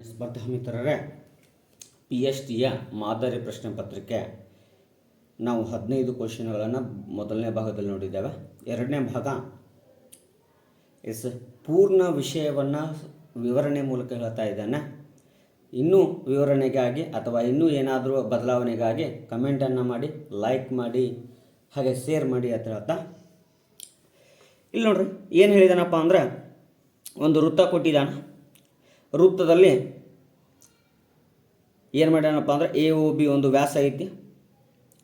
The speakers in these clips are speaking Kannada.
ಸ್ಪರ್ಧಾ ಮಿತ್ರರೇ, PHDಯ ಮಾದರಿ ಪ್ರಶ್ನೆ ಪತ್ರಿಕೆ ನಾವು 15 ಕ್ವಶನ್ಗಳನ್ನು ಮೊದಲನೇ ಭಾಗದಲ್ಲಿ ನೋಡಿದ್ದೇವೆ. ಎರಡನೇ ಭಾಗ ಪೂರ್ಣ ವಿಷಯವನ್ನು ವಿವರಣೆ ಮೂಲಕ ಹೇಳ್ತಾ ಇದ್ದಾನೆ. ಇನ್ನೂ ವಿವರಣೆಗಾಗಿ ಅಥವಾ ಇನ್ನೂ ಏನಾದರೂ ಬದಲಾವಣೆಗಾಗಿ ಕಮೆಂಟನ್ನು ಮಾಡಿ, ಲೈಕ್ ಮಾಡಿ, ಹಾಗೆ ಶೇರ್ ಮಾಡಿ ಅಂತ ಹೇಳ್ತಾ, ಇಲ್ಲಿ ನೋಡ್ರಿ ಏನು ಹೇಳಿದಾನಪ್ಪ ಅಂದ್ರೆ, ಒಂದು ವೃತ್ತ ಕೊಟ್ಟಿದ್ದಾನೆ. ವೃತ್ತದಲ್ಲಿ ಏನು ಮಾಡ್ಯಾನಪ್ಪ ಅಂದರೆ AOB ಒಂದು ವ್ಯಾಸ ಐತಿ.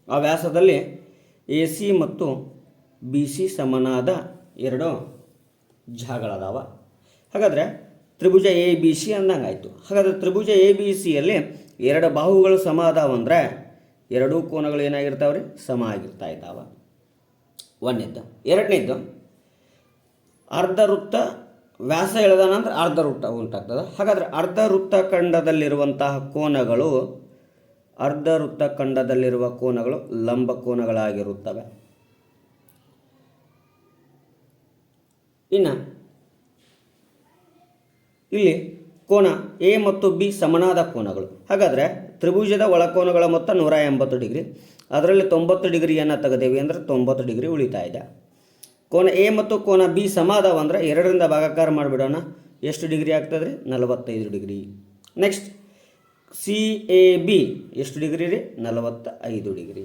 ಆ ವ್ಯಾಸದಲ್ಲಿ AC ಮತ್ತು BC ಸಮನಾದ ಎರಡು ಜಾಗಗಳದಾವ. ಹಾಗಾದರೆ ತ್ರಿಭುಜ ABC ಅಂದಂಗೆ ಆಯಿತು. ಹಾಗಾದರೆ ತ್ರಿಭುಜ ABCಯಲ್ಲಿ ಎರಡು ಬಾಹುಗಳು ಸಮ ಅದಾವಂದ್ರೆ ಎರಡೂ ಕೋನಗಳು ಏನಾಗಿರ್ತಾವ್ರಿ, ಸಮ ಆಗಿರ್ತಾ ಇದ್ದಾವೆ. ಒಂದನೇದ್ದು. ಎರಡನೇದ್ದು, ಅರ್ಧ ವೃತ್ತ ವ್ಯಾಸ ಎಳೆದಾನಂದ್ರೆ ಅರ್ಧ ವೃತ್ತ ಉಂಟಾಗ್ತದೆ. ಹಾಗಾದರೆ ಅರ್ಧ ವೃತ್ತಖಂಡದಲ್ಲಿರುವಂತಹ ಕೋನಗಳು, ಅರ್ಧ ವೃತ್ತಖಂಡದಲ್ಲಿರುವ ಕೋನಗಳು ಲಂಬ ಕೋನಗಳಾಗಿರುತ್ತವೆ. ಇನ್ನು ಇಲ್ಲಿ ಕೋನ A ಮತ್ತು B ಸಮನಾದ ಕೋನಗಳು. ಹಾಗಾದರೆ ತ್ರಿಭುಜದ ಒಳಕೋನಗಳ ಮೊತ್ತ 180 ಡಿಗ್ರಿ. ಅದರಲ್ಲಿ 90 ಡಿಗ್ರಿಯನ್ನು ತೆಗೆದೇವಿ ಅಂದರೆ 90 ಡಿಗ್ರಿ ಉಳಿತಾ ಇದೆ. ಕೋನ A ಮತ್ತು ಕೋನ B ಸಮ ಅದಾವಂದ್ರೆ 2ರಿಂದ ಭಾಗಾಕಾರ ಮಾಡಿಬಿಡೋಣ. ಎಷ್ಟು ಡಿಗ್ರಿ ಆಗ್ತದೆ ರೀ? 45 ಡಿಗ್ರಿ. ನೆಕ್ಸ್ಟ್ CAB ಎಷ್ಟು ಡಿಗ್ರಿ ರೀ? 45 ಡಿಗ್ರಿ.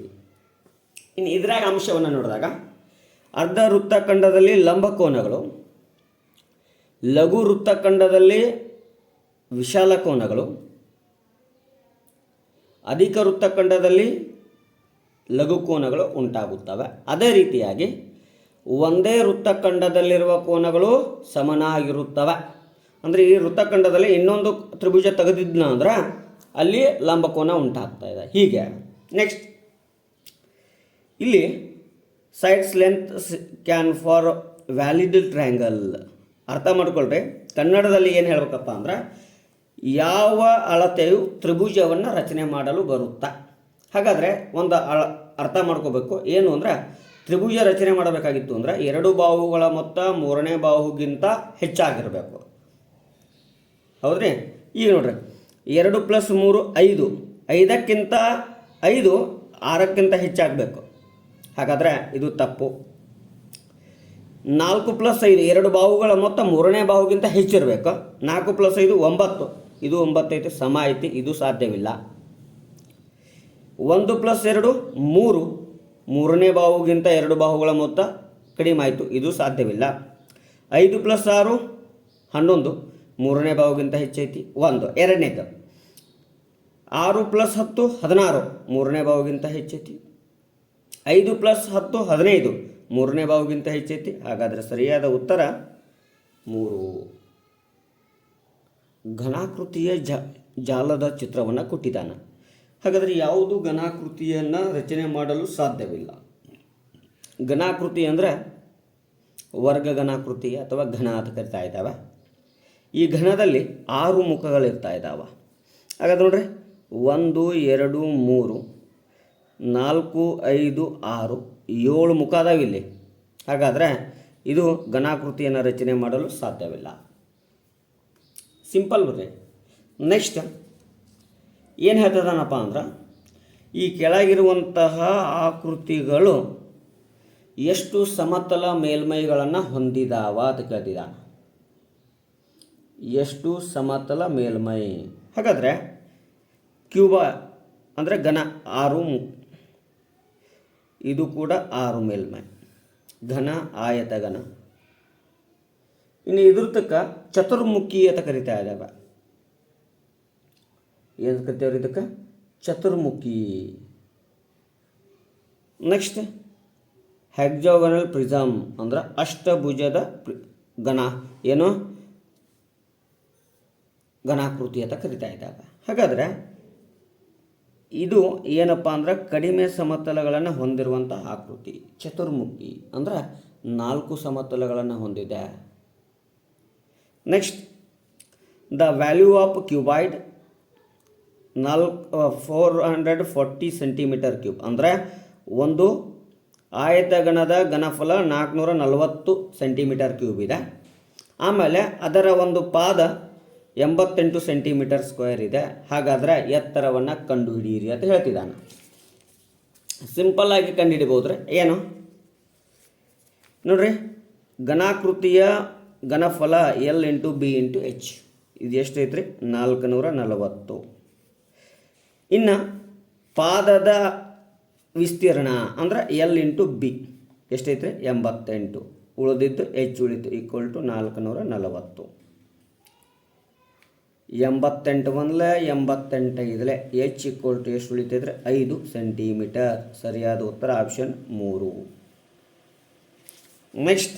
ಇನ್ನು ಇದ್ರಾಗ ಅಂಶವನ್ನು ನೋಡಿದಾಗ ಅರ್ಧ ವೃತ್ತಖಂಡದಲ್ಲಿ ಲಂಬ ಕೋನಗಳು, ಲಘು ವೃತ್ತಖಂಡದಲ್ಲಿ ವಿಶಾಲ ಕೋನಗಳು, ಅಧಿಕ ವೃತ್ತಖಂಡದಲ್ಲಿ ಲಘು ಕೋನಗಳು ಉಂಟಾಗುತ್ತವೆ. ಅದೇ ರೀತಿಯಾಗಿ ಒಂದೇ ವೃತ್ತಖಂಡದಲ್ಲಿರುವ ಕೋನಗಳು ಸಮನಾಗಿರುತ್ತವೆ. ಅಂದರೆ ಈ ವೃತ್ತಖಂಡದಲ್ಲಿ ಇನ್ನೊಂದು ತ್ರಿಭುಜ ತೆಗೆದಿದ್ನ ಅಂದ್ರೆ ಅಲ್ಲಿ ಲಂಬಕೋನ ಉಂಟಾಗ್ತಾ ಇದೆ. ಹೀಗೆ ನೆಕ್ಸ್ಟ್ ಇಲ್ಲಿ sides length can for valid triangle. ಅರ್ಥ ಮಾಡ್ಕೊಳ್ರಿ, ಕನ್ನಡದಲ್ಲಿ ಏನು ಹೇಳ್ಬೇಕಪ್ಪ ಅಂದ್ರೆ, ಯಾವ ಅಳತೆಯು ತ್ರಿಭುಜವನ್ನು ರಚನೆ ಮಾಡಲು ಬರುತ್ತಾ. ಹಾಗಾದರೆ ಒಂದು ಅರ್ಥ ಮಾಡ್ಕೋಬೇಕು. ಏನು ಅಂದರೆ, ತ್ರಿಭುಜ ರಚನೆ ಮಾಡಬೇಕಾಗಿತ್ತು ಅಂದರೆ ಎರಡು ಬಾಹುಗಳ ಮೊತ್ತ ಮೂರನೇ ಬಾಹುಗಿಂತ ಹೆಚ್ಚಾಗಿರಬೇಕು. ಹೌದ್ರಿ? ಈಗ ನೋಡ್ರಿ, 2 + 3 5, 5ಕ್ಕಿಂತ 5 6ಕ್ಕಿಂತ ಹೆಚ್ಚಾಗಬೇಕು. ಹಾಗಾದರೆ ಇದು ತಪ್ಪು. 4 + 5 ಎರಡು ಬಾಹುಗಳ ಮೊತ್ತ ಮೂರನೇ ಬಾಹುಗಿಂತ ಹೆಚ್ಚಿರಬೇಕು. 4 + 5 9, ಇದು 9 ಐತಿ, ಸಮ ಐತಿ, ಇದು ಸಾಧ್ಯವಿಲ್ಲ. 1 + 2 3, ಮೂರನೇ ಬಾಹುಗಿಂತ ಎರಡು ಬಾಹುಗಳ ಮೊತ್ತ ಕಡಿಮೆ ಆಯಿತು, ಇದು ಸಾಧ್ಯವಿಲ್ಲ. 5 + 6 11, ಮೂರನೇ ಬಾಹುಗಿಂತ ಹೆಚ್ಚೈತಿ, 1. ಎರಡನೇದು 6 + 10 16, ಮೂರನೇ ಬಾಹುಗಿಂತ ಹೆಚ್ಚೈತಿ. 5 + 10 15, ಮೂರನೇ ಬಾಹುಗಿಂತ ಹೆಚ್ಚೈತಿ. ಹಾಗಾದರೆ ಸರಿಯಾದ ಉತ್ತರ 3. ಘನಾಕೃತಿಯ ಜಾಲದ ಚಿತ್ರವನ್ನು ಕೊಟ್ಟಿದ್ದಾನೆ. ಹಾಗಾದರೆ ಯಾವುದು ಘನಾಕೃತಿಯನ್ನು ರಚನೆ ಮಾಡಲು ಸಾಧ್ಯವಿಲ್ಲ? ಘನಾಕೃತಿ ಅಂದರೆ ವರ್ಗ ಘನಾಕೃತಿ ಅಥವಾ ಘನ ಅಂತ ಕರಿತಾ ಇದ್ದಾವೆ. ಈ ಘನದಲ್ಲಿ 6 ಮುಖಗಳಿರ್ತಾ ಇದ್ದಾವೆ. ಹಾಗಾದ್ರೆ ನೋಡ್ರಿ, 1 2 3 4 5 6 7 ಮುಖ ಅದಾವೆ ಇಲ್ಲಿ. ಹಾಗಾದರೆ ಇದು ಘನಾಕೃತಿಯನ್ನು ರಚನೆ ಮಾಡಲು ಸಾಧ್ಯವಿಲ್ಲ. ಸಿಂಪಲ್ ಬರ್ರಿ. ನೆಕ್ಸ್ಟ್ ಏನು ಹೇಳ್ತದನಪ್ಪ ಅಂದ್ರೆ, ಈ ಕೆಳಗಿರುವಂತಹ ಆಕೃತಿಗಳು ಎಷ್ಟು ಸಮತಲ ಮೇಲ್ಮೈಗಳನ್ನು ಹೊಂದಿದಾವ ಅಂತ ಕೇಳ್ತಿದ್ದಾನೆ. ಎಷ್ಟು ಸಮತಲ ಮೇಲ್ಮೈ? ಹಾಗಾದರೆ ಕ್ಯೂಬ ಅಂದರೆ ಘನ 6, ಇದು ಕೂಡ 6 ಮೇಲ್ಮೈ, ಘನ ಆಯತ ಘನ. ಇನ್ನು ಇದ್ರ ತಕ್ಕ ಚತುರ್ಮುಖಿ ಅಂತ ಕರಿತಾ ಇದ್ದಾವೆ. ಏನು ಕರಿತೇವ್ರಿ ಇದಕ್ಕೆ? ಚತುರ್ಮುಖಿ. ನೆಕ್ಸ್ಟ್ ಹೆಕ್ಸಾಗೋನಲ್ ಪ್ರಿಸಮ್ ಅಂದ್ರೆ ಅಷ್ಟಭುಜದ ಘನ, ಏನು ಘನಾಕೃತಿ ಅಂತ ಕರಿತಾ ಇದ್ದಾವೆ. ಹಾಗಾದರೆ ಇದು ಏನಪ್ಪ ಅಂದ್ರೆ ಕಡಿಮೆ ಸಮತಲಗಳನ್ನು ಹೊಂದಿರುವಂಥ ಆಕೃತಿ. ಚತುರ್ಮುಖಿ ಅಂದ್ರೆ 4 ಸಮತಲಗಳನ್ನು ಹೊಂದಿದೆ. Next the value of cuboid 440 centimetre cube ಅಂದರೆ ಒಂದು ಆಯತಗಣದ ಘನಫಲ 440 ಸೆಂಟಿಮೀಟರ್ ಕ್ಯೂಬ್ ಇದೆ. ಆಮೇಲೆ ಅದರ ಒಂದು ಪಾದ 88 ಸೆಂಟಿಮೀಟರ್ ಸ್ಕ್ವೇರ್ ಇದೆ. ಹಾಗಾದರೆ ಎತ್ತರವನ್ನು ಕಂಡುಹಿಡಿಯಿರಿ ಅಂತ ಹೇಳ್ತಿದ್ದಾನೆ. ಸಿಂಪಲ್ಲಾಗಿ ಕಂಡುಹಿಡಿಬೋದ್ರೆ ಏನು ನೋಡ್ರಿ, ಘನಾಕೃತಿಯ ಘನಫಲ L into B into H. ಇದು ಎಷ್ಟೈತ್ರಿ? 440. ಇನ್ನು ಪಾದದ ವಿಸ್ತೀರ್ಣ ಅಂದ್ರೆ ಎಲ್ ಇಂಟು ಬಿ ಎಷ್ಟೈತ್ರಿ? 88. ಉಳಿದಿದ್ದು ಎಚ್ ಉಳಿತು ಈಕ್ವಲ್ ಟು 440. 88 ಒಂದಲೆ 88 ಐದಲೆ ಎಚ್ ಈಕ್ವಲ್ ಟು ಎಷ್ಟು ಉಳಿತೈತ್ರಿ? 5 ಸೆಂಟಿಮೀಟರ್. ಸರಿಯಾದ ಉತ್ತರ ಆಪ್ಷನ್ 3. ನೆಕ್ಸ್ಟ್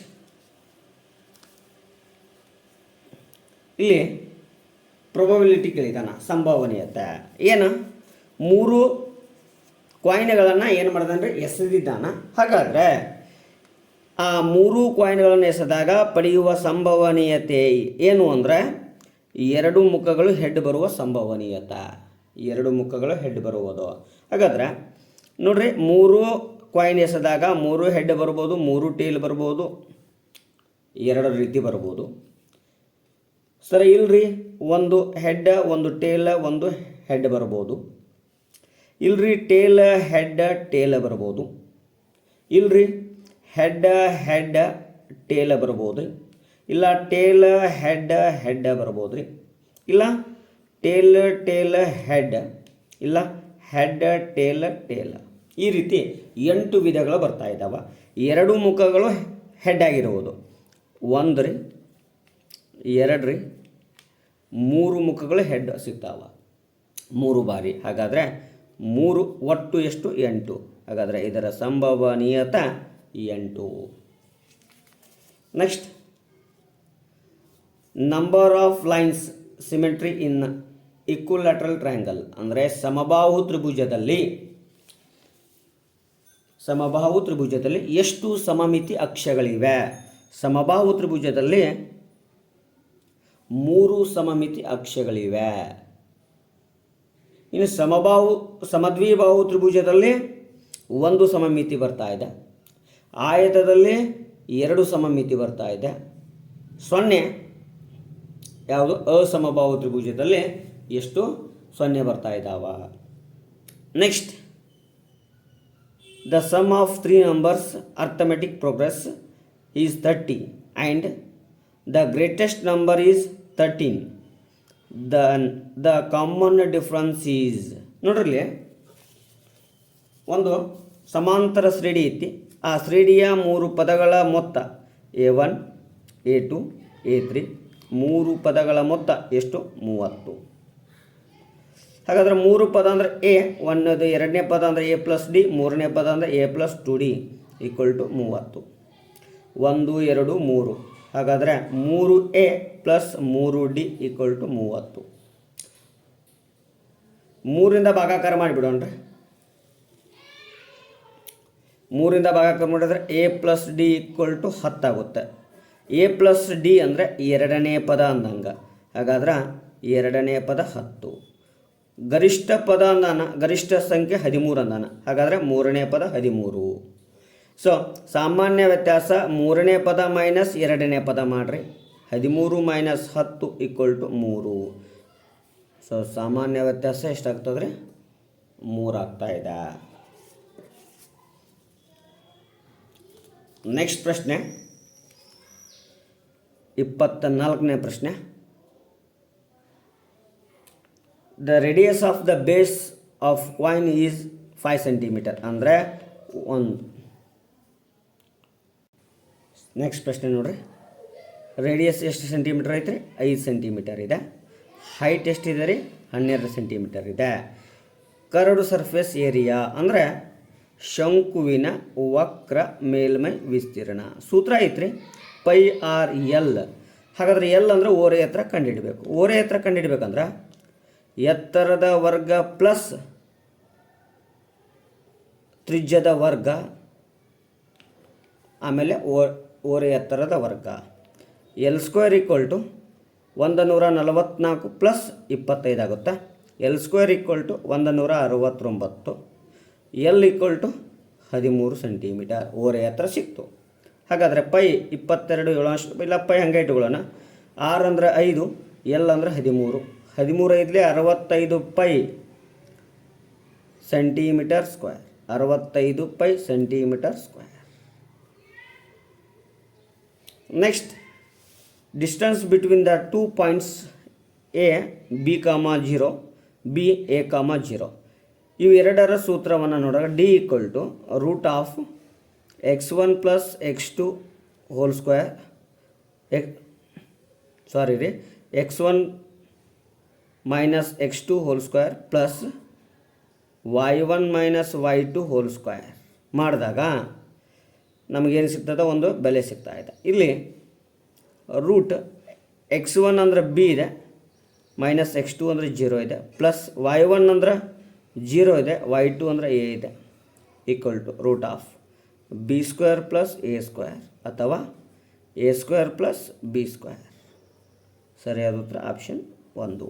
ಇಲ್ಲಿ ಪ್ರೊಬಬಿಲಿಟಿ ಕೇಳಿದಾನ, ಸಂಭವನೀಯತೆ ಏನು? 3 ಕಾಯಿನ್ಗಳನ್ನು ಏನು ಮಾಡ್ದಾನ್ರಿ? ಎಸೆದಿದ್ದಾನ. ಹಾಗಾದರೆ ಆ 3 ಕಾಯಿನ್ಗಳನ್ನು ಎಸೆದಾಗ ಪಡೆಯುವ ಸಂಭವನೀಯತೆ ಏನು ಅಂದರೆ 2 ಮುಖಗಳು ಹೆಡ್ ಬರುವ ಸಂಭವನೀಯತೆ. 2 ಮುಖಗಳು ಹೆಡ್ ಬರುವುದು. ಹಾಗಾದರೆ ನೋಡ್ರಿ, 3 ಕಾಯಿನ್ ಎಸೆದಾಗ 3 ಹೆಡ್ ಬರ್ಬೋದು, 3 ಟೇಲ್ ಬರ್ಬೋದು, 2 ರೀತಿ ಬರ್ಬೋದು. ಸರಿ ಇಲ್ರಿ, 1 ಹೆಡ್ 1 ಟೇಲ್ 1 ಹೆಡ್ ಬರ್ಬೋದು. ಇಲ್ರಿ, ಟೇಲ್ ಹೆಡ್ ಟೇಲ್ ಬರ್ಬೋದು. ಇಲ್ರಿ, ಹೆಡ್ ಹೆಡ್ ಟೇಲ್ ಬರ್ಬೋದು. ಇಲ್ಲ ಟೇಲ್ ಹೆಡ್ ಹೆಡ್ ಬರ್ಬೋದು ರೀ. ಇಲ್ಲ ಟೇಲ್ ಟೇಲ್ ಹೆಡ್, ಇಲ್ಲ ಹೆಡ್ ಟೇಲ್ ಟೇಲ್. ಈ ರೀತಿ 8 ವಿಧಗಳು ಬರ್ತಾ ಇದ್ದಾವೆ. 2 ಮುಖಗಳು ಹೆಡ್ ಆಗಿರುವುದು. 1 ರೀ, 2 ರೀ, 3 ಮುಖಗಳು ಹೆಡ್ ಸಿಗ್ತಾವ 3 ಬಾರಿ. ಹಾಗಾದರೆ 3 ಒಟ್ಟು ಎಷ್ಟು? 8. ಹಾಗಾದರೆ ಇದರ ಸಂಭವನೀಯತೆ 8. Next, number of lines symmetry in equilateral triangle ಅಂದರೆ ಸಮಬಾಹು ತ್ರಿಭುಜದಲ್ಲಿ ಎಷ್ಟು ಸಮಮಿತಿ ಅಕ್ಷಗಳಿವೆ? ಸಮಬಾಹು ತ್ರಿಭುಜದಲ್ಲಿ 3 ಸಮಮಿತಿ ಅಕ್ಷಗಳಿವೆ. ಇನ್ನು ಸಮದ್ವಿಬಾಹು ತ್ರಿಭುಜದಲ್ಲಿ 1 ಸಮಮಿತಿ ಬರ್ತಾ ಇದೆ. ಆಯತದಲ್ಲಿ 2 ಸಮಮಿತಿ ಬರ್ತಾ ಇದೆ. 0 ಯಾವುದು? ಅಸಮಬಾಹು ತ್ರಿಭುಜದಲ್ಲಿ ಎಷ್ಟು? 0 ಬರ್ತಾ ಇದ್ದಾವ. Next, the sum of 3 numbers arithmetic progress is 30 and the greatest number is 13. The common difference is. ನೋಡ್ರಲ್ಲಿ, ಒಂದು ಸಮಾಂತರ ಶ್ರೇಣಿ ಐತಿ. ಆ ಶ್ರೇಣಿಯ 3 ಪದಗಳ ಮೊತ್ತ A1 A2 A3. 3 ಪದಗಳ ಮೊತ್ತ ಎಷ್ಟು? 30. ಹಾಗಾದರೆ 3 ಪದ ಅಂದರೆ ಎ, 1ನೇದು 2ನೇ ಪದ ಅಂದರೆ A ಪ್ಲಸ್ ಡಿ, 3ನೇ ಪದ ಅಂದರೆ A plus 2D equal to 30. 1 2 3. ಹಾಗಾದರೆ 3A plus 3D equal to 30. 3ರಿಂದ ಭಾಗಾಕಾರ ಮಾಡಿಬಿಡೋಣ್ರಿ. 3ರಿಂದ ಭಾಗಾಕಾರ ಮಾಡಿದ್ರೆ A plus D equal to 10 ಆಗುತ್ತೆ. A ಪ್ಲಸ್ ಡಿ ಅಂದರೆ 2ನೇ ಪದ ಅಂದಂಗೆ. ಹಾಗಾದ್ರೆ 2ನೇ ಪದ 10. ಗರಿಷ್ಠ ಪದ ಅಂದಾನ, ಗರಿಷ್ಠ ಸಂಖ್ಯೆ 13 ಅಂದಾನ. ಹಾಗಾದರೆ 3ನೇ ಪದ 13. ಸೊ ಸಾಮಾನ್ಯ ವ್ಯತ್ಯಾಸ 3ನೇ ಪದ ಮೈನಸ್ 2ನೇ ಪದ ಮಾಡಿರಿ. 13 ಮೈನಸ್ 10 ಈಕ್ವಲ್ ಟು 3. ಸೊ ಸಾಮಾನ್ಯ ವ್ಯತ್ಯಾಸ ಎಷ್ಟಾಗ್ತದೆ ರೀ? 3 ಆಗ್ತಾ ಇದೆ. ನೆಕ್ಸ್ಟ್ ಪ್ರಶ್ನೆ 24ನೇ ಪ್ರಶ್ನೆ. The radius of the base of coin is 5 centimetre ಅಂದರೆ 1. ನೆಕ್ಸ್ಟ್ ಪ್ರಶ್ನೆ ನೋಡ್ರಿ, ರೇಡಿಯಸ್ ಎಷ್ಟು ಸೆಂಟಿಮೀಟರ್ ಐತ್ರಿ? 5 ಸೆಂಟಿಮೀಟರ್ ಇದೆ. ಹೈಟ್ ಎಷ್ಟಿದೆ ರೀ? 12 ಸೆಂಟಿಮೀಟರ್ ಇದೆ. ಕರ್ವ್ಡ್ ಸರ್ಫೇಸ್ ಏರಿಯಾ ಅಂದರೆ ಶಂಕುವಿನ ವಕ್ರ ಮೇಲ್ಮೈ ವಿಸ್ತೀರ್ಣ. ಸೂತ್ರ ಐತ್ರಿ πr/l. ಹಾಗಾದರೆ ಎಲ್ ಅಂದರೆ ಓರೆ ಎತ್ತರ ಕಂಡುಹಿಡಬೇಕು. ಓರೆ ಎತ್ತರ ಕಂಡುಹಿಡ್ಬೇಕಂದ್ರೆ ಎತ್ತರದ ವರ್ಗ ಪ್ಲಸ್ ತ್ರಿಜ್ಯದ ವರ್ಗ ಆಮೇಲೆ ಓರೆ ಎತ್ತರದ ವರ್ಗ. L² ಈಕ್ವಲ್ ಟು 144 ಪ್ಲಸ್ 25 ಆಗುತ್ತೆ. L² equal to 169. L equal to 13 centimetre ಓರೆ ಎತ್ತರ ಸಿಕ್ತು. ಹಾಗಾದರೆ π 22 ಇಲ್ಲ π ಹಂಗೆ ಇಟ್ಕೊಳ್ಳೋಣ. 6 ಅಂದರೆ 5, ಎಲ್ ಅಂದರೆ 13. 13 65 pi centimetre square. 65 pi centimetre square. Next, distance between the 2 points A B comma 0 B A ಕಾಮ 0. ಇವು ಎರಡರ ಸೂತ್ರವನ್ನು ನೋಡಿದಾಗ D equal to root of x1 plus x2 whole square x1 minus x2 whole square plus y1 minus y2 whole square ಮಾಡಿದಾಗ ನಮಗೇನು ಸಿಗ್ತದೆ, ಒಂದು ಬೆಲೆ ಸಿಗ್ತಾ ಇದೆ. ಇಲ್ಲಿ ರೂಟ್ x1 ಅಂದರೆ ಬಿ ಇದೆ, ಮೈನಸ್ x2 ಅಂದರೆ 0 ಇದೆ, ಪ್ಲಸ್ y1 ಅಂದರೆ 0 ಇದೆ, y2 ಅಂದರೆ a ಇದೆ, equal to root of B square plus A square ಅಥವಾ A square plus B square. ಸರಿಯಾದ ಉತ್ತರ ಆಪ್ಷನ್ 1.